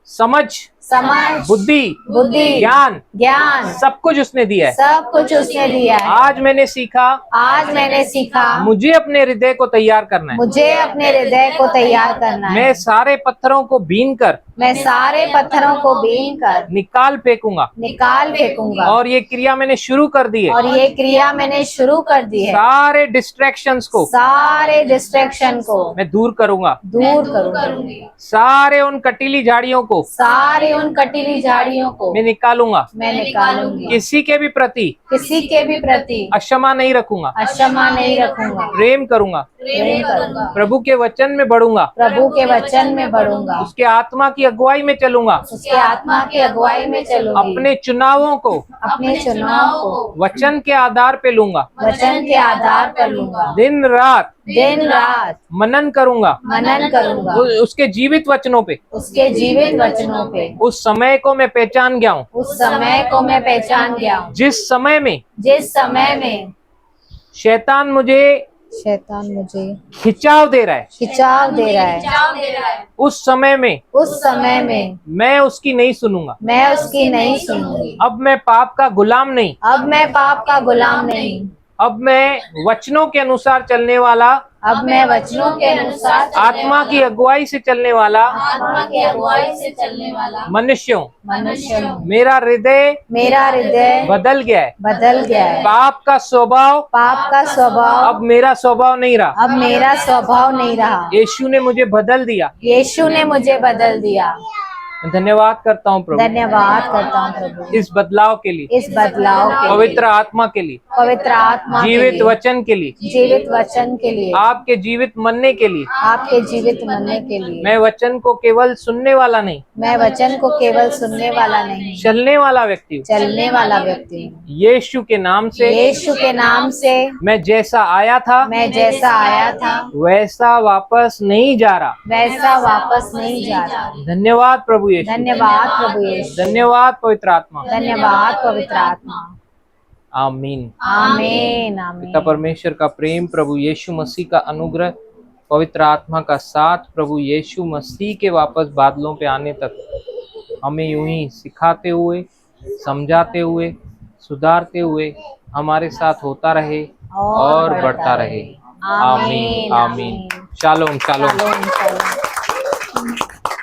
समझ, समझ, बुद्धि, बुद्धि, ज्ञान, ज्ञान, सब कुछ उसने दिया है। सब कुछ उसने दिया है। आज मैंने सीखा, आज मैंने सीखा, मुझे अपने हृदय को तैयार करना है। मुझे अपने हृदय को तैयार करना है। मैं सारे पत्थरों को बीन कर मैं सारे पत्थरों को बीन कर निकाल फेंकूंगा, निकाल फेंकूंगा। और ये क्रिया मैंने शुरू कर दी है। और ये क्रिया मैंने शुरू कर दी है। सारे डिस्ट्रैक्शंस को सारे डिस्ट्रैक्शन को मैं दूर करूंगा। दूर करूंगी। सारे उन कटीली झाड़ियों को सारे उन कटीली झाड़ियों को मैं निकालूंगा। मैं निकालूंगी। किसी के भी प्रति किसी के भी प्रति अक्षमा नहीं रखूंगा, अक्षमा नहीं रखूंगा। प्रेम करूंगा। प्रेम करूंगा। प्रभु के वचन में बढ़ूंगा, प्रभु के वचन में बढ़ूंगा। उसके आत्मा की अगुवाई में चलूंगा, उसके आत्मा की अगुवाई में चलूंगी। अपने चुनावों को अपने चुनाव को वचन के आधार पे लूंगा। वचन के आधार पर लूंगा। दिन रात दिन रात मनन करूंगा मनन करूंगा उसके जीवित वचनों पे। उसके जीवित वचनों पे। उस समय को मैं पहचान गया हूँ, उस समय को मैं पहचान गया हूँ, जिस समय में जिस समय में शैतान मुझे खिंचाव दे रहा है, खिंचाव दे रहा है, उस समय में मैं उसकी नहीं सुनूंगा। मैं उसकी नहीं सुनूंगी। अब मैं पाप का गुलाम नहीं, अब मैं पाप का गुलाम नहीं, अब मैं वचनों के अनुसार चलने वाला, अब मैं वचनों के अनुसार चलने आत्मा की अगुवाई से चलने वाला आत्मा की अगुवाई से चलने वाला मनुष्य हूँ। मनुष्य हूँ। मेरा हृदय बदल गया है। पाप का स्वभाव पाप का स्वभाव अब मेरा स्वभाव नहीं रहा। अब मेरा स्वभाव नहीं रहा। यीशु ने मुझे बदल दिया। यीशु ने मुझे बदल दिया। धन्यवाद करता हूँ प्रभु, धन्यवाद करता हूँ प्रभु इस बदलाव के लिए, इस बदलाव के लिए, पवित्र आत्मा के लिए, पवित्र आत्मा के जीवित लिए, वचन के लिए, जीवित वचन के लिए, आपके जीवित मनने के लिए। आपके जीवित मनने के लिए। मैं वचन को केवल सुनने वाला नहीं, मैं वचन को केवल सुनने वाला नहीं, चलने वाला व्यक्ति हूँ। चलने वाला व्यक्ति हूँ। यीशु के नाम से, यीशु के नाम से मैं जैसा आया था वैसा वापस नहीं जा रहा। वैसा वापस नहीं जा रहा। धन्यवाद प्रभु यीशु, धन्यवाद प्रभु यीशु, धन्यवाद पवित्र आत्मा। धन्यवाद पवित्र आत्मा। आमीन। आमीन आमीन। पिता परमेश्वर का प्रेम, प्रभु यीशु मसीह का अनुग्रह, पवित्र आत्मा का साथ, प्रभु यीशु मसीह के वापस बादलों पे आने तक हमें यूं ही सिखाते हुए, समझाते हुए, सुधारते हुए हमारे साथ होता रहे और बढ़ता रहे। आमीन आमीन। Shalom shalom. Shalom shalom.